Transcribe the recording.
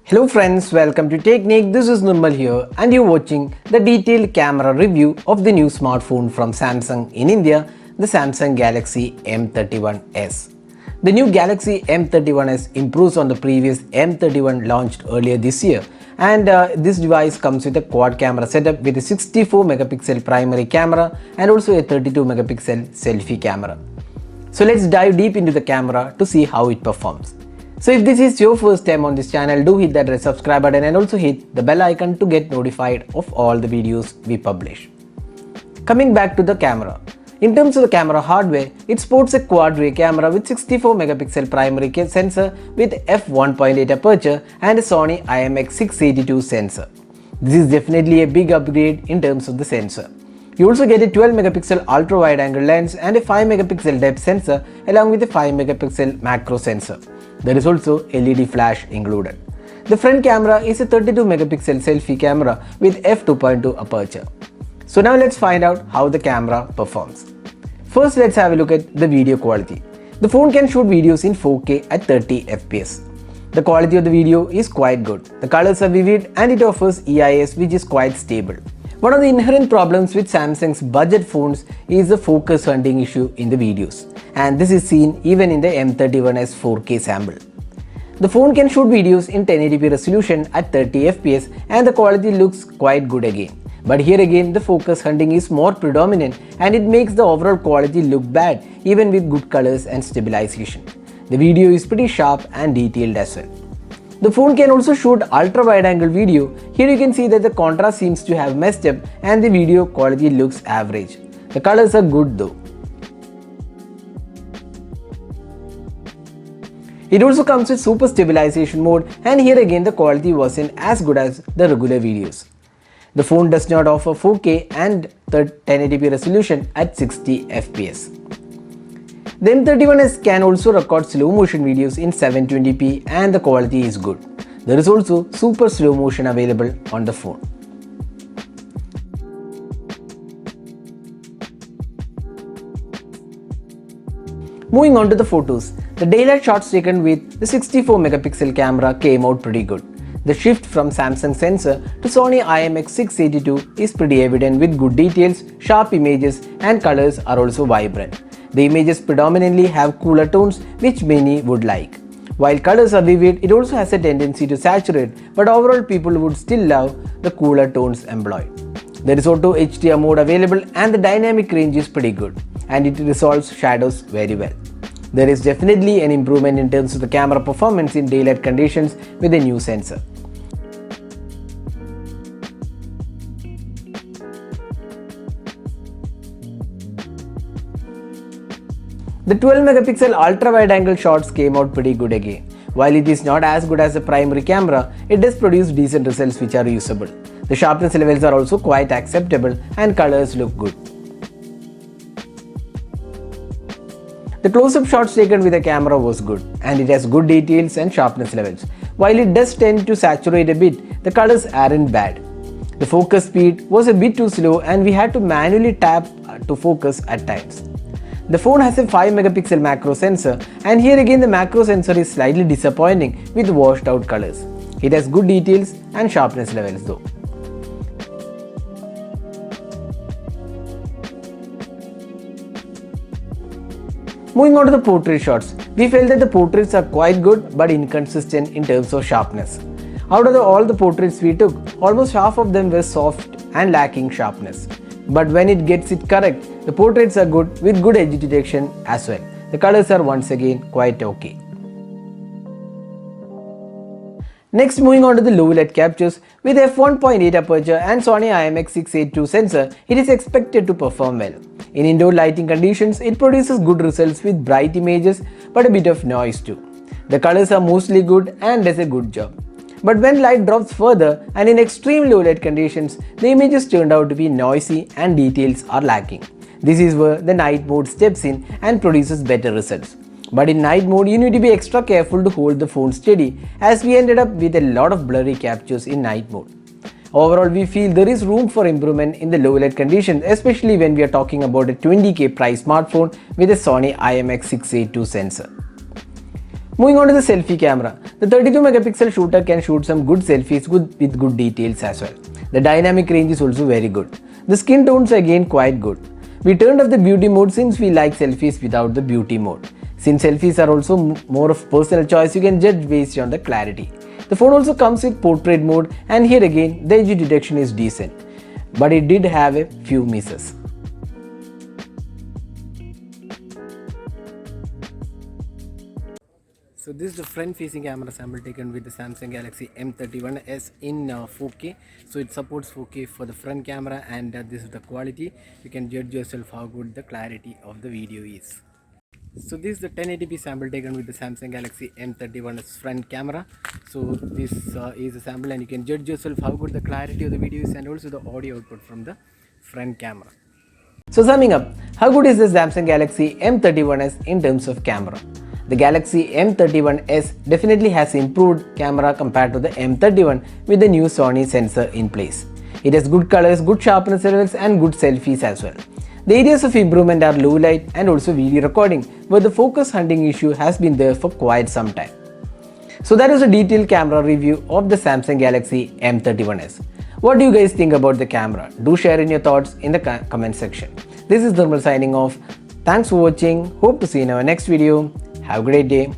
Hello friends, welcome to Technique. This is Nirmal here and you're watching the detailed camera review of the new smartphone from Samsung in India, the Samsung Galaxy M31s. The new Galaxy M31s improves on the previous M31 launched earlier this year, and this device comes with a quad camera setup with a 64 megapixel primary camera and also a 32 megapixel selfie camera. So let's dive deep into the camera to see how it performs. So if this is your first time on this channel, do hit that red subscribe button and also hit the bell icon to get notified of all the videos we publish. Coming back to the camera. In terms of the camera hardware, it sports a quad ray camera with 64 megapixel primary sensor with f1.8 aperture and a Sony IMX682 sensor. This is definitely a big upgrade in terms of the sensor. You also get a 12 megapixel ultra wide angle lens and a 5 megapixel depth sensor along with a 5 megapixel macro sensor. There is also LED flash included. The front camera is a 32 megapixel selfie camera with f2.2 aperture. So now let's find out how the camera performs. First, let's have a look at the video quality. The phone can shoot videos in 4K at 30 fps. The quality of the video is quite good. The colors are vivid and it offers EIS which is quite stable. One of the inherent problems with Samsung's budget phones is the focus hunting issue in the videos, and this is seen even in the M31's 4K sample. The phone can shoot videos in 1080p resolution at 30 fps and the quality looks quite good again. But here again the focus hunting is more predominant and it makes the overall quality look bad even with good colors and stabilization. The video is pretty sharp and detailed as well. The phone can also shoot ultra wide angle video. Here you can see that the contrast seems to have messed up and the video quality looks average. The colors are good though. It also comes with super stabilization mode, and here again the quality wasn't as good as the regular videos. The phone does not offer 4K and 1080p resolution at 60 fps. The M31s can also record slow motion videos in 720p and the quality is good. There is also super slow motion available on the phone. Moving on to the photos, the daylight shots taken with the 64 megapixel camera came out pretty good. The shift from Samsung sensor to Sony IMX682 is pretty evident with good details, sharp images and colors are also vibrant. The images predominantly have cooler tones which many would like. While colors are vivid, it also has a tendency to saturate, but overall people would still love the cooler tones employed. There is auto HDR mode available and the dynamic range is pretty good and it resolves shadows very well. There is definitely an improvement in terms of the camera performance in daylight conditions with a new sensor. The 12 megapixel ultra wide angle shots came out pretty good again. While it is not as good as the primary camera, it does produce decent results which are usable. The sharpness levels are also quite acceptable and colors look good. The close-up shots taken with the camera was good and it has good details and sharpness levels. While it does tend to saturate a bit, the colors aren't bad. The focus speed was a bit too slow and we had to manually tap to focus at times. The phone has a 5 megapixel macro sensor, and here again the macro sensor is slightly disappointing with washed out colors. It has good details and sharpness levels though. Moving on to the portrait shots, we felt that the portraits are quite good but inconsistent in terms of sharpness. Out of all the portraits we took, almost half of them were soft and lacking sharpness. But when it gets it correct, the portraits are good with good edge detection as well. The colors are once again quite okay. Next, moving on to the low light captures, with f1.8 aperture and Sony IMX682 sensor, it is expected to perform well. In indoor lighting conditions, it produces good results with bright images but a bit of noise too. The colors are mostly good and does a good job. But when light drops further and in extreme low light conditions, the images turned out to be noisy and details are lacking. This is where the night mode steps in and produces better results. But in night mode, you need to be extra careful to hold the phone steady, as we ended up with a lot of blurry captures in night mode. Overall, we feel there is room for improvement in the low light conditions, especially when we are talking about a 20k price smartphone with a Sony IMX682 sensor. Moving on to the selfie camera, the 32 megapixel shooter can shoot some good selfies with good details as well. The dynamic range is also very good. The skin tones are again quite good. We turned off the beauty mode since we like selfies without the beauty mode. Since selfies are also more of personal choice, you can judge based on the clarity. The phone also comes with portrait mode, and here again the edge detection is decent, but it did have a few misses. So this is the front facing camera sample taken with the Samsung Galaxy M31s in 4K. So it supports 4K for the front camera, and this is the quality. You can judge yourself how good the clarity of the video is. So this is the 1080p sample taken with the Samsung Galaxy M31s front camera. So this is a sample, and you can judge yourself how good the clarity of the video is and also the audio output from the front camera. So summing up, how good is the Samsung Galaxy M31s in terms of camera? The Galaxy M31s definitely has improved camera compared to the M31 with the new Sony sensor in place. It has good colors, good sharpness levels and good selfies as well. The areas of improvement are low light and also video recording, where the focus hunting issue has been there for quite some time. So that is a detailed camera review of the Samsung Galaxy M31s. What do you guys think about the camera? Do share in your thoughts in the comment section. This is Nirmal signing off. Thanks for watching. Hope to see you in our next video. Have a great day.